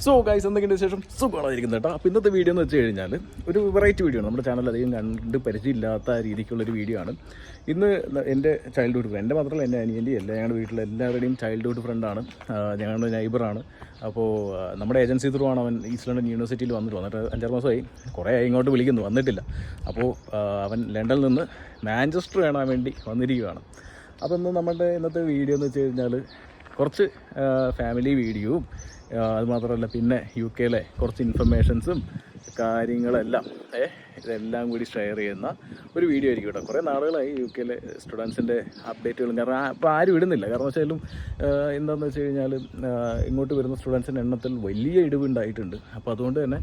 So guys എന്തെങ്കിലും ശേഷം സുഖമായിരിക്കുന്നത് കേട്ടോ. അപ്പോൾ ഇന്നത്തെ വീഡിയോ എന്ന് വെച്ച് കഴിഞ്ഞാൽ ഒരു വെറൈറ്റി വീഡിയോ ആണ്. നമ്മുടെ ചാനൽ അധികം കണ്ട് പരിചയമില്ലാത്ത രീതിക്കുള്ളൊരു വീഡിയോ ആണ്. ഇന്ന് എൻ്റെ ചൈൽഡ്ഹുഡ് ഫ്രണ്ട്, എൻ്റെ മാത്രമല്ല എൻ്റെ അനിയൻ്റെ എല്ലാ ഞങ്ങളുടെ വീട്ടിലെ എല്ലാവരുടെയും ചൈൽഡ്ഹുഡ് ഫ്രണ്ടാണ്. ഞങ്ങളുടെ നൈബറാണ്. അപ്പോൾ നമ്മുടെ ഏജൻസി ത്രൂ ആണ് അവൻ ഈസ്റ്റ് ലണ്ടൻ യൂണിവേഴ്സിറ്റിയിൽ വന്നിട്ട് 5-6 മാസമായി. കുറേ ഇങ്ങോട്ട് വിളിക്കുന്നു, വന്നിട്ടില്ല. അപ്പോൾ അവൻ ലണ്ടനിൽ നിന്ന് മാഞ്ചസ്റ്റർ കാണാൻ വേണ്ടി വന്നിരിക്കുകയാണ്. അപ്പോൾ ഇന്ന് നമ്മുടെ ഇന്നത്തെ വീഡിയോ എന്ന് വെച്ച് കഴിഞ്ഞാൽ കുറച്ച് ഫാമിലി വീഡിയോയും അതുമാത്രമല്ല പിന്നെ UK കുറച്ച് ഇൻഫർമേഷൻസും കാര്യങ്ങളെല്ലാം ഇതെല്ലാം കൂടി ഷെയർ ചെയ്യുന്ന ഒരു വീഡിയോ ആയിരിക്കും കേട്ടോ. കുറേ നാളുകളായി UK സ്റ്റുഡൻസിൻ്റെ അപ്ഡേറ്റുകളും, കാരണം ഇപ്പോൾ ആരും ഇടുന്നില്ല. കാരണം വെച്ചാലും എന്താണെന്ന് വെച്ച് കഴിഞ്ഞാൽ ഇങ്ങോട്ട് വരുന്ന സ്റ്റുഡൻസിൻ്റെ എണ്ണത്തിൽ വലിയ ഇടിവുണ്ടായിട്ടുണ്ട്. അപ്പോൾ അതുകൊണ്ട് തന്നെ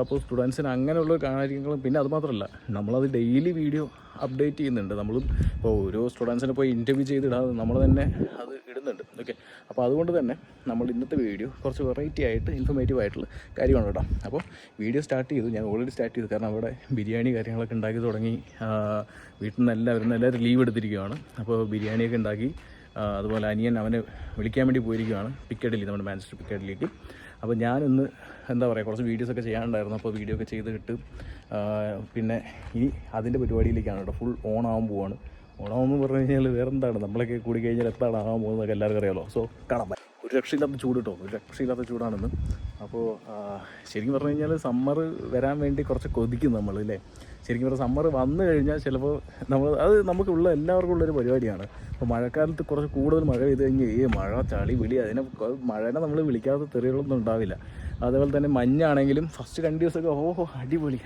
അപ്പോൾ സ്റ്റുഡൻസിന് അങ്ങനെയുള്ള കാര്യങ്ങളും, പിന്നെ അതുമാത്രമല്ല നമ്മളത് ഡെയിലി വീഡിയോ അപ്ഡേറ്റ് ചെയ്യുന്നുണ്ട്. നമ്മളും ഇപ്പോൾ ഓരോ സ്റ്റുഡൻസിനെ പോയി ഇൻ്റർവ്യൂ ചെയ്തിടാതെ നമ്മൾ തന്നെ അത് ഇടുന്നുണ്ട്. ഓക്കെ, അപ്പോൾ അതുകൊണ്ട് തന്നെ നമ്മൾ ഇന്നത്തെ വീഡിയോ കുറച്ച് വെറൈറ്റി ആയിട്ട് ഇൻഫർമേറ്റീവ് ആയിട്ടുള്ള കാര്യമാണ് കേട്ടോ. അപ്പോൾ വീഡിയോ സ്റ്റാർട്ട് ചെയ്തു, ഞാൻ ഓൾറെഡി സ്റ്റാർട്ട് ചെയ്തു. കാരണം അവിടെ ബിരിയാണി കാര്യങ്ങളൊക്കെ ഉണ്ടാക്കി തുടങ്ങി. വീട്ടിൽ നിന്ന് എല്ലാവരും ലീവ് എടുത്തിരിക്കുകയാണ്. അപ്പോൾ ബിരിയാണിയൊക്കെ ഉണ്ടാക്കി. അതുപോലെ അനിയൻ അവനെ വിളിക്കാൻ വേണ്ടി പോയിരിക്കുകയാണ് പിക്കഡിലി, നമ്മുടെ മാഞ്ചസ്റ്റർ പിക്കഡിലേക്ക്. അപ്പോൾ ഞാനിന്ന് എന്താ പറയുക, കുറച്ച് വീഡിയോസൊക്കെ ചെയ്യാനുണ്ടായിരുന്നു. അപ്പോൾ വീഡിയോ ഒക്കെ ചെയ്തിട്ട് പിന്നെ ഈ അതിൻ്റെ പരിപാടിയിലേക്കാണ് കേട്ടോ. ഫുൾ ഓണാവാൻ പോവാണ്. ഓണമെന്ന് പറഞ്ഞു കഴിഞ്ഞാൽ വേറെ എന്താണ്, നമ്മളൊക്കെ കൂടി കഴിഞ്ഞാൽ എന്താണ് ആകാൻ പോകുന്നതൊക്കെ എല്ലാവർക്കും അറിയാമല്ലോ. സോ കാണാൻ പറ്റും. ഒരു രക്ഷയില്ലാത്ത ചൂട് കേട്ടോ, ഒരു രക്ഷയില്ലാത്ത ചൂടാണെന്ന്. അപ്പോൾ ശരിക്കും പറഞ്ഞു കഴിഞ്ഞാൽ സമ്മർ വരാൻ വേണ്ടി കുറച്ച് കൊതിക്കും നമ്മൾ അല്ലേ. ശരിക്കും പറഞ്ഞാൽ സമ്മർ വന്നു കഴിഞ്ഞാൽ ചിലപ്പോൾ അത് നമുക്കുള്ള എല്ലാവർക്കും ഉള്ളൊരു പരിപാടിയാണ്. അപ്പോൾ മഴക്കാലത്ത് കുറച്ച് കൂടുതൽ മഴ പെയ്ത് കഴിഞ്ഞാൽ മഴ ചളി വിളി, മഴനെ നമ്മൾ വിളിക്കാത്ത തെറികളൊന്നും ഉണ്ടാവില്ല. അതേപോലെ തന്നെ മഞ്ഞാണെങ്കിലും ഫസ്റ്റ് 2 ദിവസമൊക്കെ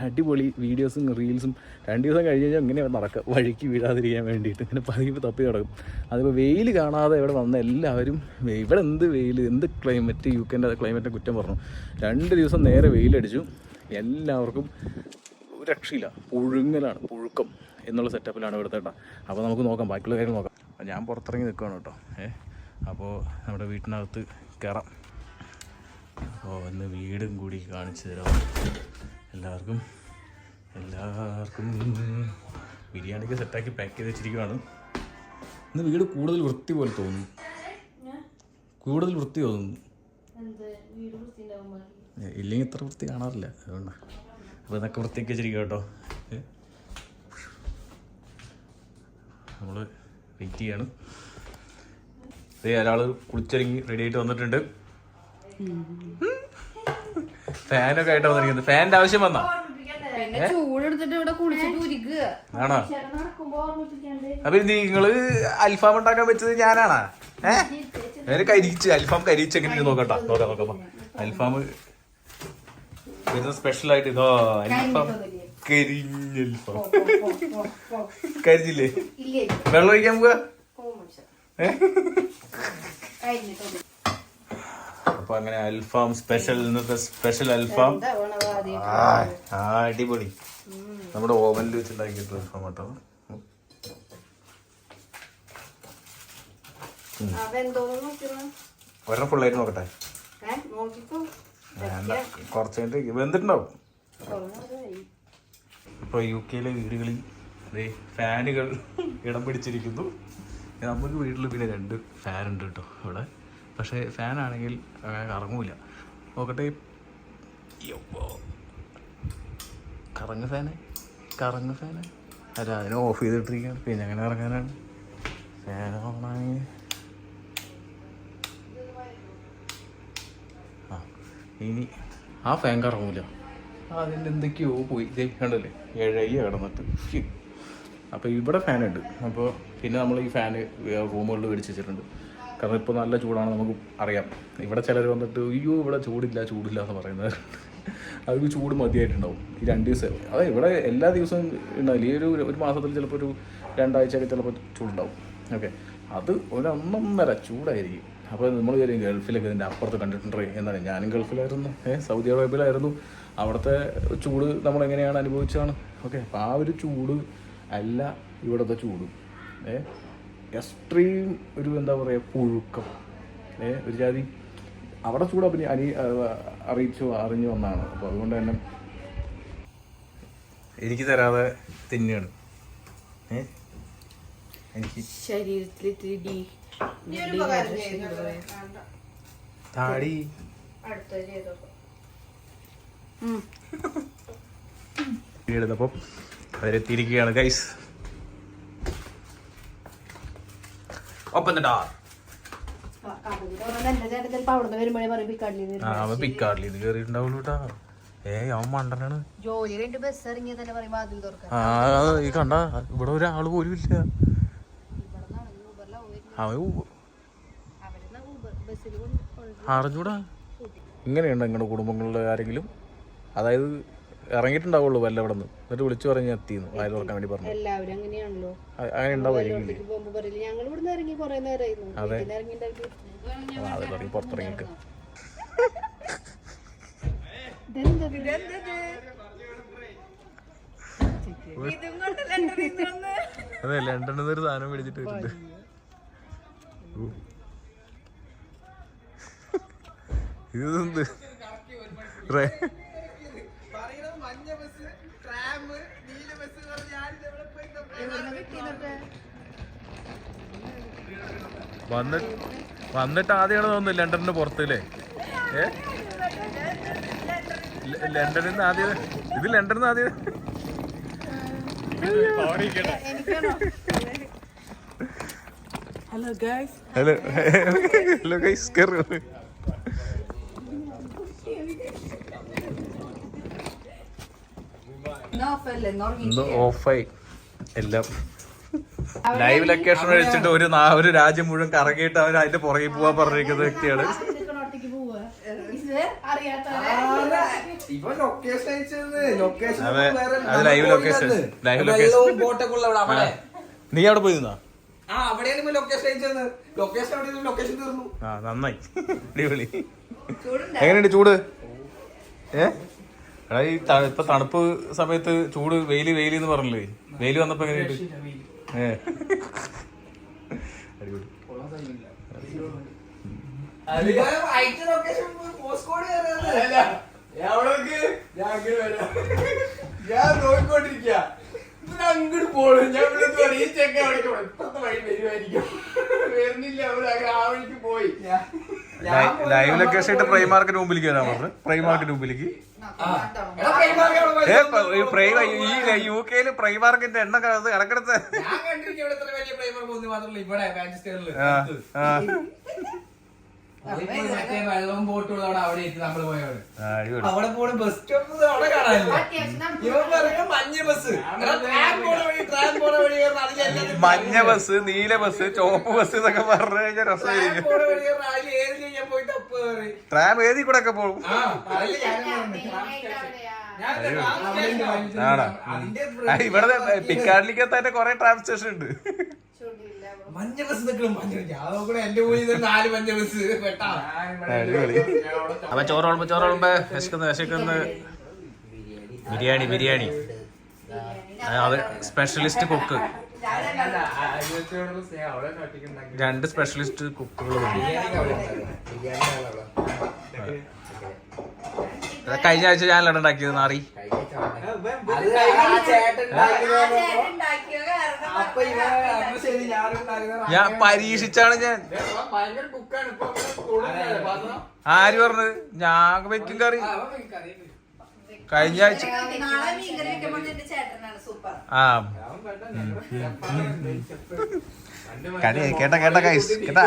അടിപൊളി വീഡിയോസും റീൽസും. 2 ദിവസം കഴിഞ്ഞ് കഴിഞ്ഞാൽ ഇങ്ങനെ നടക്കുക, വഴിക്ക് വീഴാതിരിക്കാൻ വേണ്ടിയിട്ട് ഇങ്ങനെ പതിവ് തപ്പി കിടക്കും. അതിപ്പോൾ വെയിൽ കാണാതെ ഇവിടെ വന്ന എല്ലാവരും ഇവിടെ എന്ത് വെയിൽ, എന്ത് ക്ലൈമറ്റ്, UKൻ്റെ ക്ലൈമറ്റിനെ കുറ്റം പറഞ്ഞു. 2 ദിവസം നേരെ വെയിലടിച്ചു. എല്ലാവർക്കും ഒരു രക്ഷയില്ല, പുഴുക്കം എന്നുള്ള സെറ്റപ്പിലാണ് ഇവിടുത്തെ കേട്ടോ. അപ്പോൾ നമുക്ക് നോക്കാം, ബാക്കിയുള്ള കാര്യം നോക്കാം. ഞാൻ പുറത്തിറങ്ങി നിൽക്കുകയാണ് കേട്ടോ. അപ്പോൾ നമ്മുടെ വീട്ടിനകത്ത് കയറാം. അപ്പോൾ ഇന്ന് വീടും കൂടി കാണിച്ചു തരാം എല്ലാവർക്കും. ബിരിയാണിക്ക് സെറ്റാക്കി പാക്ക് ചെയ്ത് വെച്ചിരിക്കുകയാണ്. ഇന്ന് വീട് കൂടുതൽ വൃത്തി പോലെ തോന്നുന്നു, ഇല്ലെങ്കിൽ ഇത്ര വൃത്തി കാണാറില്ല, അതുകൊണ്ടാണ്. അപ്പോൾ ഇതൊക്കെ വൃത്തിയാക്കി വെച്ചിരിക്കുക കേട്ടോ. നമ്മൾ വെയിറ്റ് ചെയ്യാണ്. ഒരാൾ കുളിച്ചൊരുങ്ങി റെഡി ആയിട്ട് വന്നിട്ടുണ്ട്. ഫാനൊക്കെ ആയിട്ട് വന്നിരിക്കുന്നത്. ഫാനിന്റെ ആവശ്യം വന്നാ ആണോ? അപ്പൊ നിങ്ങള് അൽഫാം ഉണ്ടാക്കാൻ വെച്ചത് ഞാനാണാ? അൽഫാം കരിച്ച് എങ്ങനെ നോക്കാം. അൽഫാം വരുന്ന സ്പെഷ്യൽ ആയിട്ട് ഇതോ അൽഫാം കരിഞ്ഞില്ലേ? വെള്ളം ഒഴിക്കാൻ പോവാ. അപ്പൊ അങ്ങനെ അൽഫാം സ്പെഷ്യൽ, ഇന്നത്തെ സ്പെഷ്യൽ അൽഫാം. അടിപൊളി, നമ്മുടെ ഓവനിൽ വെച്ചുണ്ടാക്കിയിട്ട് അൽഫാം കേട്ടോ. ഒരെണ്ണം ഫുള്ളായിട്ട് നോക്കട്ടെ. കുറച്ച് കഴിഞ്ഞിട്ട് വെന്തിട്ടുണ്ടാവും. ഇപ്പോൾ UK വീടുകളിൽ ഫാനുകൾ ഇടം പിടിച്ചിരിക്കുന്നു. നമുക്ക് വീട്ടിൽ പിന്നെ 2 ഫാനുണ്ട് കേട്ടോ ഇവിടെ. പക്ഷേ ഫാനാണെങ്കിൽ കറങ്ങൂല. നോക്കട്ടെ, കറങ്ങ ഫാന് അല്ല, അതിനെ ഓഫ് ചെയ്തിട്ടിരിക്കുകയാണ്. പിന്നെ അങ്ങനെ ഇറങ്ങാനാണ് ഫാൻ ഓണാണെങ്കിൽ. ഇനി ആ ഫാൻ കറങ്ങൂല, അതിൻ്റെ എന്തൊക്കെയോ പോയി കണ്ടല്ലേ, ഇഴയ കിടന്നിട്ട്. അപ്പോൾ ഇവിടെ ഫാനുണ്ട്. അപ്പോൾ പിന്നെ നമ്മൾ ഈ ഫാന് റൂമുകളിൽ മേടിച്ച് വെച്ചിട്ടുണ്ട്. കാരണം ഇപ്പോൾ നല്ല ചൂടാണ്, നമുക്ക് അറിയാം. ഇവിടെ ചിലർ വന്നിട്ട് ഇവിടെ ചൂടില്ല എന്ന് പറയുന്നത്. അവർക്ക് ചൂട് മതിയായിട്ടുണ്ടാവും ഈ 2 ദിവസം. അതെ, ഇവിടെ എല്ലാ ദിവസവും ഉണ്ടാവില്ല. ഈ ഒരു മാസത്തിൽ ചിലപ്പോൾ ഒരു 2 ആഴ്ചയൊക്കെ ചിലപ്പോൾ ചൂടുണ്ടാവും. ഓക്കെ, അത് 1.5 ചൂടായിരിക്കും. അപ്പോൾ നമ്മൾ കാര്യം ഗൾഫിലൊക്കെ ഇതിൻ്റെ അപ്പുറത്ത് കണ്ടിട്ടുണ്ട് എന്നാണ്. ഞാനും ഗൾഫിലായിരുന്നു, സൗദി അറേബ്യയിലായിരുന്നു. അവിടുത്തെ ചൂട് നമ്മളെങ്ങനെയാണ് അനുഭവിച്ചതാണ്. ഓക്കെ, അപ്പോൾ ആ ഒരു ചൂട് അല്ല ഇവിടുത്തെ ചൂട്. എക്സ്ട്രീം ഒരു എന്താ പറയുക, പുഴുക്കം. ഒരു ജാതി അവിടെ ചൂട് അറിഞ്ഞു വന്നതാണ്. അപ്പോൾ അതുകൊണ്ട് തന്നെ എനിക്ക് തരാതെ തിന്നുകയാണ്. എനിക്ക് ശരീരത്തിൽ താടി എടുത്തപ്പം അവരെത്തിയിരിക്കുകയാണ് ഗൈസ്. ഒപ്പം പിക്കാർലി ഇത് കേറിയിട്ടുണ്ടാവുള്ളൂ കേട്ടാ. അവൻ മണ്ടനാണ്. ഈ കണ്ട ഇവിടെ ഒരാള് പോലും ഇല്ല. അവൻ അറിഞ്ഞൂടാ. ഇങ്ങനെയുണ്ട് നിങ്ങളുടെ കുടുംബങ്ങളിലെ ആരെങ്കിലും? അതായത് ഇറങ്ങിയിട്ടുണ്ടാവുള്ളൂ വല്ല ഇവിടെ നിന്ന്, എന്നിട്ട് വിളിച്ചു പറഞ്ഞ് എത്തിയെന്ന് വായിൽ തുറക്കാൻ വേണ്ടി പറഞ്ഞു. എല്ലാവരും അങ്ങനെയാണല്ലോ. അങ്ങനെ ഉണ്ടാവുമായിരിക്കും. അതെ, അത് പറയും പുറത്തിറങ്ങിക്ക്. അതെ, ലണ്ടനിൽ നിന്ന് ഒരു സാധനം മേടിച്ചിട്ട് വരുന്നുണ്ട്. ഇതെന്ത് വന്നിട്ട് ആദ്യമാണ് തോന്നുന്നു ലണ്ടനിന് പുറത്തല്ലേ? ലണ്ടനിൽ നിന്ന് ആദ്യം ഇത് ലണ്ടനിൽ നിന്ന് ആദ്യം. ഹലോ ഗൈസ് കേറ്. ഓഫായി എല്ലാം. ലൈവ് ലൊക്കേഷൻ വെച്ചിട്ട് ഒരു രാജ്യം മുഴുവൻ കറങ്ങിയിട്ട് അവൻ അതിന്റെ പുറകെ പോവാൻ പറഞ്ഞിരിക്കുന്ന വ്യക്തിയാണ്. അത് ലൈവ് ലൊക്കേഷൻ. നീ അവിടെ പോയി നിന്നാ? നന്നായി, അടിപൊളി. എങ്ങനെയുണ്ട് ചൂട്? ഈ ഇപ്പൊ തണുപ്പ് സമയത്ത് ചൂട് വെയില് എന്ന് പറഞ്ഞില്ലേ? വെയില് വന്നപ്പോ എങ്ങനെയുണ്ട്? അടിപൊളി. ഞാൻ നോക്കിക്കൊണ്ടിരിക്ക അങ്ങോട്ട് പോണു. ഞാൻ ഈ ചെക്ക ഇപ്പത്തെ വഴി വരുമായിരിക്കും. വരുന്നില്ല, അവര് ആ വഴിക്ക് പോയി. ലൈവ് ലൊക്കേഷൻ ആയിട്ട് പ്രൈമാർക്കിന് മുമ്പിലേക്ക് വരാൻ പറഞ്ഞു. പ്രൈമാർക്കിന് മുമ്പിലേക്ക് ഈ UK പ്രൈമാർക്കിന്റെ എണ്ണം കിടക്കടത്ത് ഞാൻ കണ്ടിരിക്കും. ഇവിടെ ഇത്ര വലിയ പ്രൈമാർക്ക് ഒന്നും മാത്രമല്ല ഇവിടെ മാഞ്ചസ്റ്ററിൽ. വെള്ളവും ബോട്ടുള്ള അവിടെ നമ്മൾ പോയവിടെ. അവിടെ പോണ ബസ് സ്റ്റോപ്പ് അവിടെ കാണാനില്ല. ഇവൻ പറയുക മഞ്ഞ ബസ്, മഞ്ഞ ബസ്, നീല ബസ്, ചുവപ്പ് ബസ് എന്നൊക്കെ പറഞ്ഞു കഴിഞ്ഞാൽ രസമായിരിക്കും. ട്രാം ഏതി കൂടെ ഒക്കെ പോകും. ഇവിടെ പിക്കാർലിക്കകത്തായിട്ട് കൊറേ ട്രാം സ്റ്റേഷൻ ഉണ്ട്. മഞ്ഞ ബസ് നിൽക്കണം. എന്റെ പോയി 4 മഞ്ഞ ബസ് പെട്ടാ. അപ്പൊ ചോറുമ്പോ വിശക്കുന്ന ബിരിയാണി. അത് സ്പെഷ്യലിസ്റ്റ് കുക്ക്, 2 സ്പെഷ്യലിസ്റ്റ് കുക്കുകളുണ്ട്. കഴിഞ്ഞ ആഴ്ച ഞാനല്ല ഉണ്ടാക്കിയത് നാറി. ഞാൻ പരീക്ഷിച്ചാണ്. ഞാൻ ആര് പറഞ്ഞത്? ഞാൻ വെക്കും കറി കഴിഞ്ഞ ആഴ്ച. കേട്ട കൈസ് കേട്ടാ.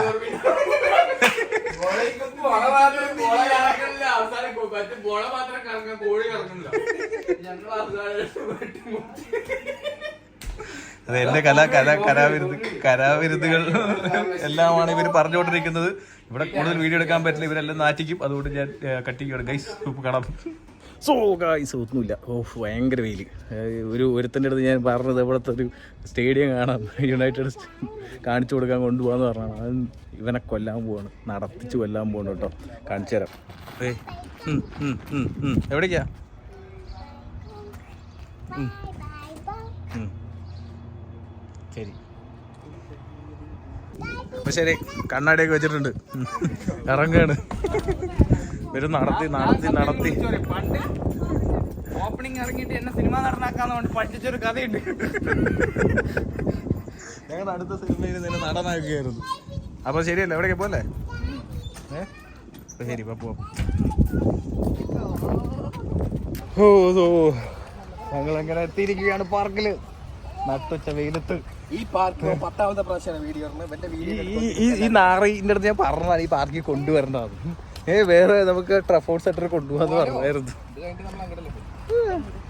അത് എന്റെ കലാവിരുദ്ധുകൾ എല്ലാമാണ് ഇവർ പറഞ്ഞുകൊണ്ടിരിക്കുന്നത്. ഇവിടെ കൂടുതൽ വീഡിയോ എടുക്കാൻ പറ്റില്ല, ഇവരെല്ലാം നാറ്റിക്കും. അതുകൊണ്ട് ഞാൻ കട്ടിക്കുകയാണ് ഗൈസ്. കാണാം. സോ ഗൈസ് ഒന്നുമില്ല. ഭയങ്കര വെയിൽ. ഒരുത്തൻ്റെ അടുത്ത് ഞാൻ പറഞ്ഞത് ഇവിടുത്തെ ഒരു സ്റ്റേഡിയം കാണാം, യുണൈറ്റഡ് കാണിച്ചു കൊടുക്കാൻ കൊണ്ടുപോകാന്ന് പറഞ്ഞാണ്. അത് ഇവനെ കൊല്ലാൻ പോവാണ്, നടത്തിച്ച് കൊല്ലാൻ പോകണം കേട്ടോ. കാണിച്ചു തരാം. എവിടേക്കാ? ശരി അപ്പൊ ശരി, കണ്ണാടിയൊക്കെ വെച്ചിട്ടുണ്ട്. ഇറങ്ങാണ്. ഇവര് നടത്തി ഓപ്പണിംഗ് ഇറങ്ങിയിട്ട് എന്നെ സിനിമ നടനാക്കാന്ന് പഠിച്ചൊരു കഥയുണ്ട്. ഞങ്ങളുടെ അടുത്ത സിനിമയിൽ തന്നെ നടനാക്കുകയായിരുന്നു. അപ്പൊ ശരിയല്ലേ? എവിടേക്ക് പോലെ? ശരി, പോവാം. ഞങ്ങളെങ്ങനെ എത്തിയിരിക്കുകയാണ് പാർക്കില്, നട്ടുച്ച വെയിലത്ത്. ഈ പാർക്ക് 10ാമത്തെ പ്രാവശ്യമാണ് വീഡിയോ ഈ നാറിന്റെ അടുത്ത് ഞാൻ പറഞ്ഞതാണ് ഈ പാർക്കിൽ കൊണ്ടുവരേണ്ടത്. വേറെ നമുക്ക് ട്രഫോർഡ് സെന്റർ കൊണ്ടുപോകാന്ന് പറഞ്ഞായിരുന്നു.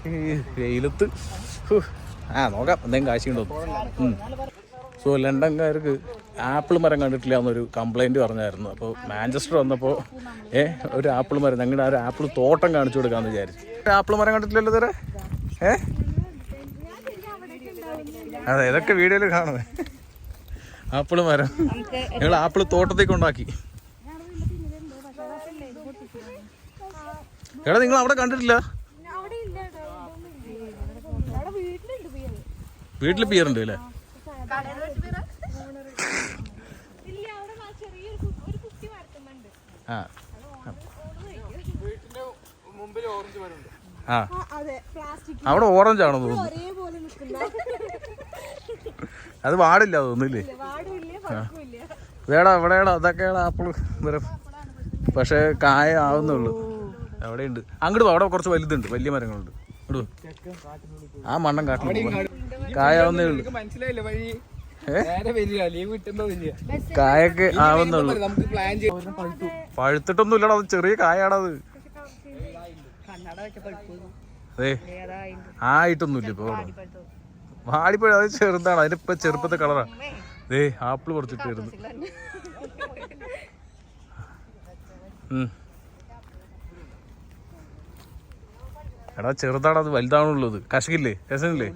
ഈ വെയിലത്ത് നോക്കാം എന്തെങ്കിലും കാശുണ്ടോ. സോ ലണ്ടൻകാർക്ക് ആപ്പിൾ മരം കണ്ടിട്ടില്ല എന്നൊരു കംപ്ലൈൻറ്റ് പറഞ്ഞായിരുന്നു. അപ്പോൾ മാഞ്ചസ്റ്റർ വന്നപ്പോൾ ഒരു ആപ്പിൾ മരം, ഞങ്ങളുടെ ആ ഒരു ആപ്പിൾ തോട്ടം കാണിച്ചു കൊടുക്കാമെന്ന് വിചാരിച്ചു. ആപ്പിൾ മരം കണ്ടിട്ടില്ലല്ലോ തരാ. അതെ, ഇതൊക്കെ വീഡിയോയിൽ കാണുന്നത് ആപ്പിൾ മരം. ഞങ്ങൾ ആപ്പിൾ തോട്ടത്തേക്ക് ഉണ്ടാക്കി. എടാ നിങ്ങൾ അവിടെ കണ്ടിട്ടില്ല? വീട്ടിൽ പിയറുണ്ട് അല്ലേ? അവിടെ ഓറഞ്ച് ആണോ തോന്നുന്നു. അത് പാടില്ല തോന്നില്ലേ? ഇതേടാ ഇവിടെയാടാ അതൊക്കെയാണ് ആപ്പിൾ മരം. പക്ഷെ കായ ആവുന്നുള്ളൂ. അവിടെയുണ്ട്. അങ്ങോട്ട് അവിടെ കുറച്ച് വലുതുണ്ട്, വലിയ മരങ്ങളുണ്ട്. ആ മണ്ണം കാട്ടിൽ കായാവുന്നേ ഉള്ളൂ. കായൊക്കെ ആവുന്നുള്ളൂ. പഴുത്തിട്ടൊന്നും ഇല്ലടാ, അത് ചെറിയ കായാണത്. അതെ, ആയിട്ടൊന്നുമില്ല ഇപ്പൊ. വാടിപ്പഴം അത് ചെറുതാണ്, അതിനിപ്പോ ചെറുപ്പത്തെ കളറാ. ദേ ആപ്പിൾ പറിച്ചിട്ടായിരുന്നു. എടാ ചെറുതാണ്, അത് വലുതാണുള്ളത്. കശകില്ലേ, കശകില്ലേ?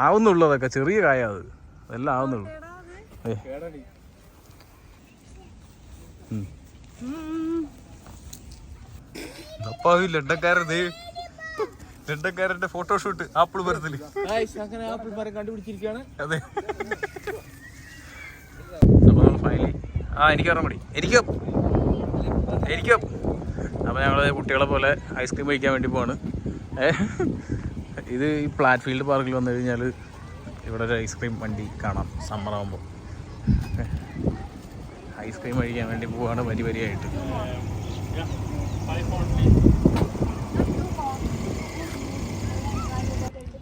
ആവുന്നുള്ളൂ, അതൊക്കെ ചെറിയ കായ, അത് എല്ലാം ആവുന്നുള്ളൂ. അപ്പൊ ലണ്ടൻകാരന്റെ ഫോട്ടോഷൂട്ട് ആപ്പിൾ മരത്തില്. ആപ്പിൾ മരം കണ്ടുപിടിച്ചിരിക്കുകയാണ്. അതെ, ഫൈനലി എനിക്കറിയാൻ മതി, എനിക്കും. അപ്പോൾ ഞങ്ങൾ കുട്ടികളെ പോലെ ഐസ്ക്രീം കഴിക്കാൻ വേണ്ടി പോവാണ്. ഇത് ഈ പ്ലാറ്റ്ഫീൽഡ് പാർക്കിൽ വന്നു കഴിഞ്ഞാൽ ഇവിടെ ഒരു ഐസ്ക്രീം വണ്ടി കാണാം സമ്മറാകുമ്പോൾ. ഐസ്ക്രീം കഴിക്കാൻ വേണ്ടി പോവാണ് വരിയായിട്ട്.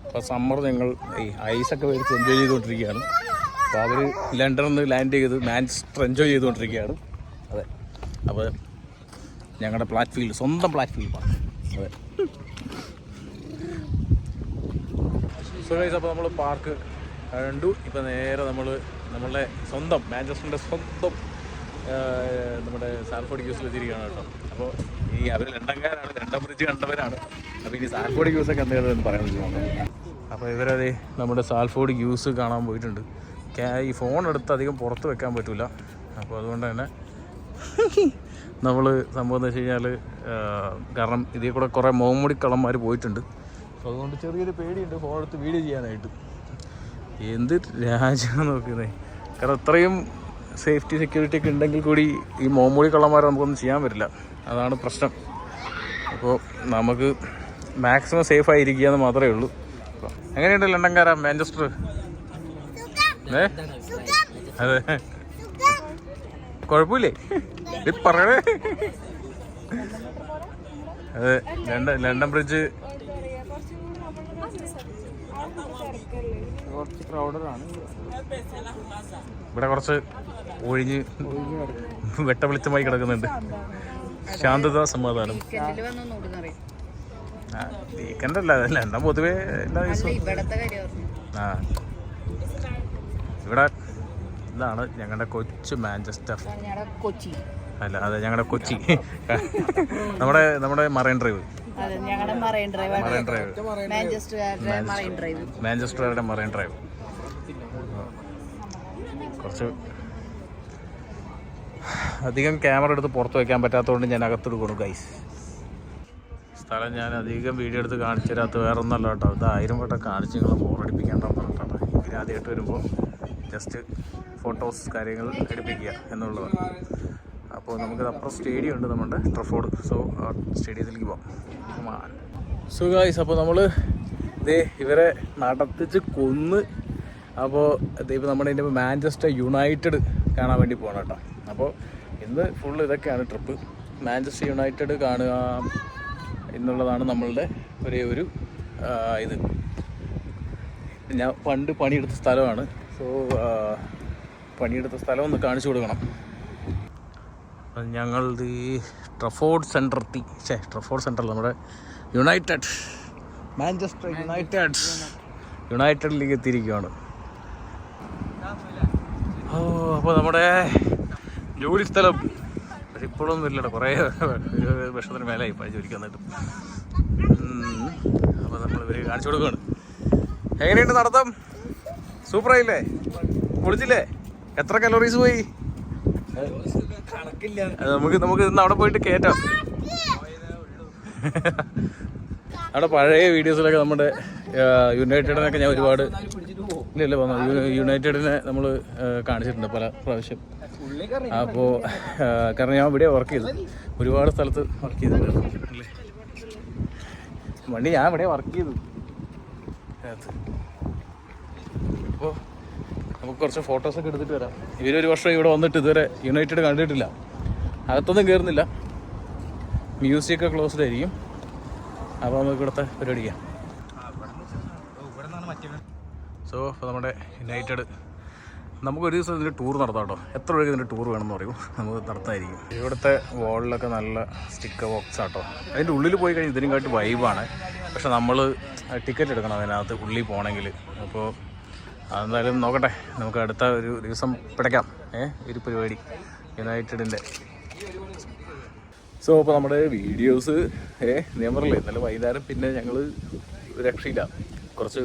അപ്പോൾ സമ്മർ ഞങ്ങൾ ഈ ഐസൊക്കെ മേടിച്ച് എൻജോയ് ചെയ്തുകൊണ്ടിരിക്കുകയാണ്. അപ്പോൾ അവർ ലണ്ടനിൽ നിന്ന് ലാൻഡ് ചെയ്ത് മാഞ്ചസ്റ്റർ എൻജോയ് ചെയ്തുകൊണ്ടിരിക്കുകയാണ്. അതെ, അപ്പോൾ ഞങ്ങളുടെ പ്ലാറ്റ്ഫീൽഡ്, സ്വന്തം പ്ലാറ്റ്ഫീൽഡ് പാർക്ക്. അതെ. സോ ഗൈസ്, അപ്പോൾ നമ്മൾ പാർക്ക് കണ്ടു. ഇപ്പോൾ നേരെ നമ്മളുടെ സ്വന്തം മാഞ്ചസ്റ്ററിൻ്റെ സ്വന്തം നമ്മുടെ സാൽഫോർഡ് ക്യൂസിൽ എത്തിയിരിക്കുകയാണ് കേട്ടോ. അപ്പോൾ അവർ ലണ്ടൻകാരാണ്, ലണ്ടൻ ബ്രിഡ്ജ് കണ്ടവരാണ്. അപ്പോൾ ഇനി സാൽഫോർഡ് ക്യൂസൊക്കെ എന്തെങ്കിലും പറയാൻ പറ്റുമോ? അപ്പോൾ ഇവരത് നമ്മുടെ സാൽഫോർഡ് ക്യൂസ് കാണാൻ പോയിട്ടുണ്ട്. ഈ ഫോൺ എടുത്ത് അധികം പുറത്ത് വെക്കാൻ പറ്റില്ല. അപ്പോൾ അതുകൊണ്ട് തന്നെ നമ്മൾ സംഭവം എന്ന് വെച്ച് കഴിഞ്ഞാൽ, കാരണം ഇതിൽ കൂടെ കുറേ മോമുടി കള്ളന്മാർ പോയിട്ടുണ്ട്. അപ്പോൾ അതുകൊണ്ട് ചെറിയൊരു പേടിയുണ്ട് ഫോൺ എടുത്ത് വീഡിയോ ചെയ്യാനായിട്ട്. എന്ത് രാജ്യമാണ് നോക്കുന്നത്. കാരണം അത്രയും സേഫ്റ്റി സെക്യൂരിറ്റി ഒക്കെ ഉണ്ടെങ്കിൽ കൂടി ഈ മോമുടി കള്ളന്മാരെ നമുക്കൊന്നും ചെയ്യാൻ പറ്റില്ല. അതാണ് പ്രശ്നം. അപ്പോൾ നമുക്ക് മാക്സിമം സേഫായിരിക്കുക എന്ന് മാത്രമേ ഉള്ളൂ. എങ്ങനെയുണ്ട് ലണ്ടൻകാരാ മാഞ്ചസ്റ്റർ? അതെ, കുഴപ്പമില്ലേ പറയണേ? അതെ, ലണ്ടൻ ബ്രിഡ്ജ് ഇവിടെ കുറച്ച് ഒഴിഞ്ഞ് വെട്ടവെളിച്ചമായി കിടക്കുന്നുണ്ട്. ശാന്തത, സമാധാനം. വീക്കെൻഡല്ല, ലണ്ടൻ പൊതുവേ എല്ലാ ദിവസവും. ഇവിടെ ഇതാണ് ഞങ്ങളുടെ കൊച്ചു മാഞ്ചസ്റ്റർ. അല്ല, അതെ, ഞങ്ങളുടെ കൊച്ചി. നമ്മുടെ മറൈൻ ഡ്രൈവ്, മാഞ്ചസ്റ്ററുകാരുടെ മറൈൻ ഡ്രൈവ്. കുറച്ച് അധികം ക്യാമറ എടുത്ത് പുറത്ത് വയ്ക്കാൻ പറ്റാത്തതുകൊണ്ട് ഞാൻ അകത്തോട്ട് കൊടുക്കും ഗൈസ്. സ്ഥലം ഞാൻ അധികം വീഡിയോ എടുത്ത് കാണിച്ചു തരാത്ത വേറെ ഒന്നല്ല കേട്ടോ. ഇത് 1000 വട്ടം കാണിച്ച് നിങ്ങളെ ബോറടിപ്പിക്കാണ്ട് പറഞ്ഞിട്ടാണ്. ഇങ്ങനെ ആദ്യമായിട്ട് വരുമ്പോൾ ജസ്റ്റ് ഫോട്ടോസ് കാര്യങ്ങൾ എടുപ്പിക്കുക എന്നുള്ളതാണ്. അപ്പോൾ നമുക്കത് സ്റ്റേഡിയം ഉണ്ട് നമ്മുടെ ട്രഫോർഡ്. സോ ആ സ്റ്റേഡിയത്തിലേക്ക് പോകാം. സോ ഗൈസ്, അപ്പോൾ നമ്മൾ ഇവരെ നടത്തിച്ച് കൊന്ന്. അപ്പോൾ ഇപ്പോൾ നമ്മുടെ ഇതിൻ്റെ മാഞ്ചസ്റ്റർ യുണൈറ്റഡ് കാണാൻ വേണ്ടി പോകണം കേട്ടോ. അപ്പോൾ ഇന്ന് ഫുള്ള് ഇതൊക്കെയാണ് ട്രിപ്പ്. മാഞ്ചസ്റ്റർ യുണൈറ്റഡ് കാണുക എന്നുള്ളതാണ് നമ്മളുടെ ഒരു ഇത്. ഞാൻ പണ്ട് പണിയെടുത്ത സ്ഥലമാണ്. സോ പണിയെടുത്ത സ്ഥലം ഒന്ന് കാണിച്ചു കൊടുക്കണം. ഞങ്ങൾ ട്രഫോർഡ് സെൻറ്ററിൽ നമ്മുടെ മാഞ്ചസ്റ്റർ യുണൈറ്റഡിലേക്ക് എത്തിയിരിക്കുകയാണ്. അപ്പോൾ നമ്മുടെ ജോലി സ്ഥലം പക്ഷെ ഇപ്പോഴൊന്നും ഇല്ലല്ലോ, കുറേ വർഷത്തിന് മേലായി ഇപ്പോൾ ജോലിക്ക് വന്നിട്ട്. അപ്പോൾ നമ്മൾ ഇവർ കാണിച്ചു കൊടുക്കുകയാണ്. എങ്ങനെയുണ്ട് നടത്തം? സൂപ്പറായില്ലേ? പൊളിച്ചില്ലേ? എത്ര കലോറീസ് പോയി? നമുക്ക് ഇന്ന് അവിടെ പോയിട്ട് കയറ്റാം. അവിടെ പഴയ വീഡിയോസിലൊക്കെ നമ്മുടെ യുണൈറ്റഡിനൊക്കെ ഞാൻ ഒരുപാട് യുണൈറ്റഡിനെ നമ്മൾ കാണിച്ചിട്ടുണ്ട് പല പ്രാവശ്യം. അപ്പോൾ കാരണം ഞാൻ ഇവിടെ വർക്ക് ചെയ്തു, ഒരുപാട് സ്ഥലത്ത് വർക്ക് ചെയ്തിട്ടുണ്ട് അല്ലേ. വണ്ടി ഞാൻ ഇവിടെ വർക്ക് ചെയ്തു. അപ്പോൾ നമുക്ക് കുറച്ച് ഫോട്ടോസൊക്കെ എടുത്തിട്ട് വരാം. ഇവരൊരു വർഷം ഇവിടെ വന്നിട്ട് ഇതുവരെ യുണൈറ്റഡ് കണ്ടിട്ടില്ല. അകത്തൊന്നും കയറുന്നില്ല, മ്യൂസിയൊക്കെ ക്ലോസ്ഡ് ആയിരിക്കും. അപ്പോൾ നമുക്ക് ഇവിടുത്തെ പരിപാടി ചെയ്യാം. സോ അപ്പോൾ നമ്മുടെ യുണൈറ്റഡ് നമുക്കൊരു ദിവസം ഇതിൻ്റെ ടൂർ നടത്താം കേട്ടോ. എത്ര രൂപയ്ക്ക് ഇതിൻ്റെ ടൂർ വേണമെന്ന് പറയും, നമുക്ക് നടത്താമായിരിക്കും. ഇവിടുത്തെ വാളിലൊക്കെ നല്ല സ്റ്റിക്കർ ബോക്സ് ആട്ടോ. അതിൻ്റെ ഉള്ളിൽ പോയി കഴിഞ്ഞാൽ ഇതിനും കാട്ടി വൈബാണ്. പക്ഷെ നമ്മൾ ടിക്കറ്റ് എടുക്കണം അതിനകത്ത് ഉള്ളിൽ പോകണമെങ്കിൽ. അപ്പോൾ അതെന്തായാലും നോക്കട്ടെ, നമുക്ക് അടുത്ത ഒരു ദിവസം പിടയ്ക്കാം ഒരു പരിപാടി യുണൈറ്റഡിൻ്റെ. സോ അപ്പോൾ നമ്മുടെ വീഡിയോസ് ഞാൻ പറഞ്ഞില്ലേ ഇന്നലെ വൈകുന്നേരം പിന്നെ ഞങ്ങൾ രക്ഷയില്ല, കുറച്ച്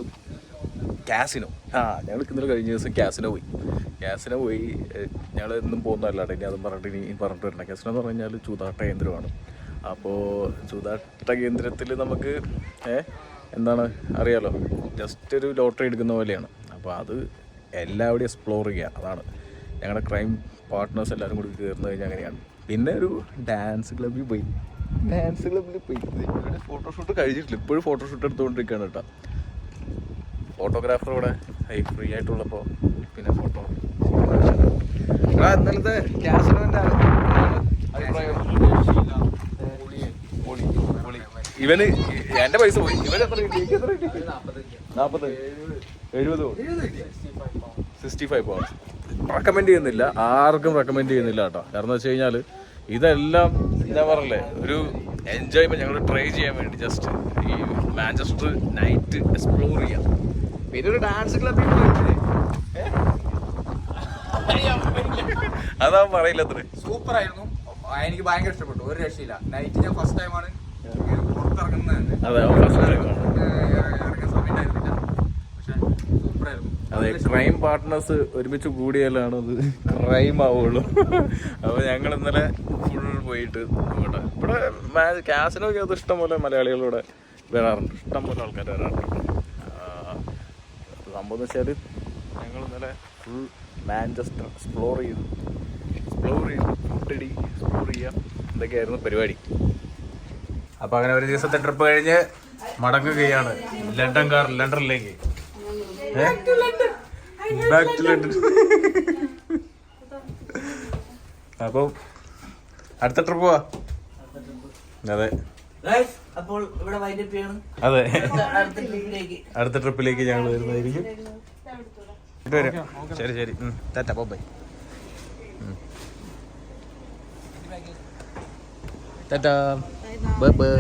കാസിനോ ഞങ്ങൾക്ക് ഇന്നലെ കഴിഞ്ഞ ദിവസം കാസിനോ പോയി. ഞങ്ങൾ എന്നും പോകുന്നതല്ല കേട്ടോ. ഇനി അതും പറഞ്ഞിട്ട് വരണം. കാസിനോ എന്ന് പറഞ്ഞു കഴിഞ്ഞാൽ ചൂതാട്ട കേന്ദ്രമാണ്. അപ്പോൾ ചൂതാട്ട കേന്ദ്രത്തിൽ നമുക്ക് എന്താണ് അറിയാലോ, ജസ്റ്റ് ഒരു ലോട്ടറി എടുക്കുന്ന പോലെയാണ്. അപ്പോൾ അത് എല്ലാവരുടെയും എക്സ്പ്ലോർ ചെയ്യുക, അതാണ് ഞങ്ങളുടെ ക്രൈം പാർട്ട്നേഴ്സ് എല്ലാവരും കൂടി കയറുന്നത് കഴിഞ്ഞാൽ അങ്ങനെയാണ്. പിന്നെ ഒരു ഡാൻസ് ക്ലബ്ബിൽ പോയി ഇവിടെ ഫോട്ടോഷൂട്ട് കഴിഞ്ഞിട്ടില്ല, ഇപ്പോഴും ഫോട്ടോഷൂട്ട് എടുത്തുകൊണ്ടിരിക്കുകയാണ് കേട്ടോ. ഫോട്ടോഗ്രാഫർ ഇവിടെ ഫ്രീ ആയിട്ടുള്ളപ്പോൾ പിന്നെ ഫോട്ടോ ഇന്നലത്തെ കാസിനോൻ്റെ അഭിപ്രായം ഇവന് എൻ്റെ പൈസ പോയി. ഇവന് എത്ര കിട്ടി? 40 70 65 pounds. റെക്കമെൻഡ് ചെയ്യുന്നില്ല, ആർക്കും റെക്കമെൻഡ് ചെയ്യുന്നില്ല കേട്ടോ. കാരണം എന്ന് വെച്ച് കഴിഞ്ഞാൽ ഇതെല്ലാം ഞാൻ പറഞ്ഞില്ലേ ഒരു എൻജോയ്മെൻറ്റ്, ഞങ്ങൾ ട്രൈ ചെയ്യാൻ വേണ്ടി ജസ്റ്റ് ഈ മാഞ്ചസ്റ്റർ നൈറ്റ് എക്സ്പ്ലോർ ചെയ്യാം. പിന്നെ ഒരു ഡാൻസ് ക്ലബ്ബിൽ അതാ പറയില്ല. അത്ര സൂപ്പറായിരുന്നു, എനിക്ക് ഭയങ്കര ഇഷ്ടപ്പെട്ടു, ഒരു രക്ഷയില്ല. നൈറ്റ് ഞാൻ ഫസ്റ്റ് ടൈമാണ് പുറത്തിറങ്ങുന്നത്. അതെ, ഫസ്റ്റ് ടൈമാണ്. ഇറങ്ങാൻ സമയമായിരുന്നില്ല, പക്ഷെ സൂപ്പറായിരുന്നു. അതെ, ക്രൈം പാർട്ട്നേഴ്സ് ഒരുമിച്ച് കൂടിയാലാണ് അത് ക്രൈം ആവുള്ളൂ. അപ്പോൾ ഞങ്ങൾ ഇന്നലെ ഫുൾ പോയിട്ട് നോക്കട്ടെ. ഇവിടെ കാസിനോക്ക് അത് ഇഷ്ടംപോലെ മലയാളികളിലൂടെ വരാറുണ്ട്, ഇഷ്ടംപോലെ ആൾക്കാർ വരാറുണ്ട്. സംഭവം എന്ന് വെച്ചാൽ ഞങ്ങൾ ഇന്നലെ ഫുൾ മാഞ്ചസ്റ്റർ എക്സ്പ്ലോർ ചെയ്തു, ഫുഡടി എക്സ്പ്ലോർ ചെയ്യാം, എന്തൊക്കെയായിരുന്നു പരിപാടി. അപ്പോൾ അങ്ങനെ ഒരു ദിവസത്തെ ട്രിപ്പ് കഴിഞ്ഞ് മടങ്ങുകയാണ് ലണ്ടനിലേക്ക്. Back to London. അപ്പം അടുത്ത ട്രിപ്പ് പോവാ. അതെ അപ്പോൾ ഇവിടെ അതെ, അടുത്ത ട്രിപ്പിലേക്ക് ഞങ്ങൾ വരുന്നതായിരിക്കും. ശരി ടാറ്റ ബൈ. ടാറ്റ ബൈ.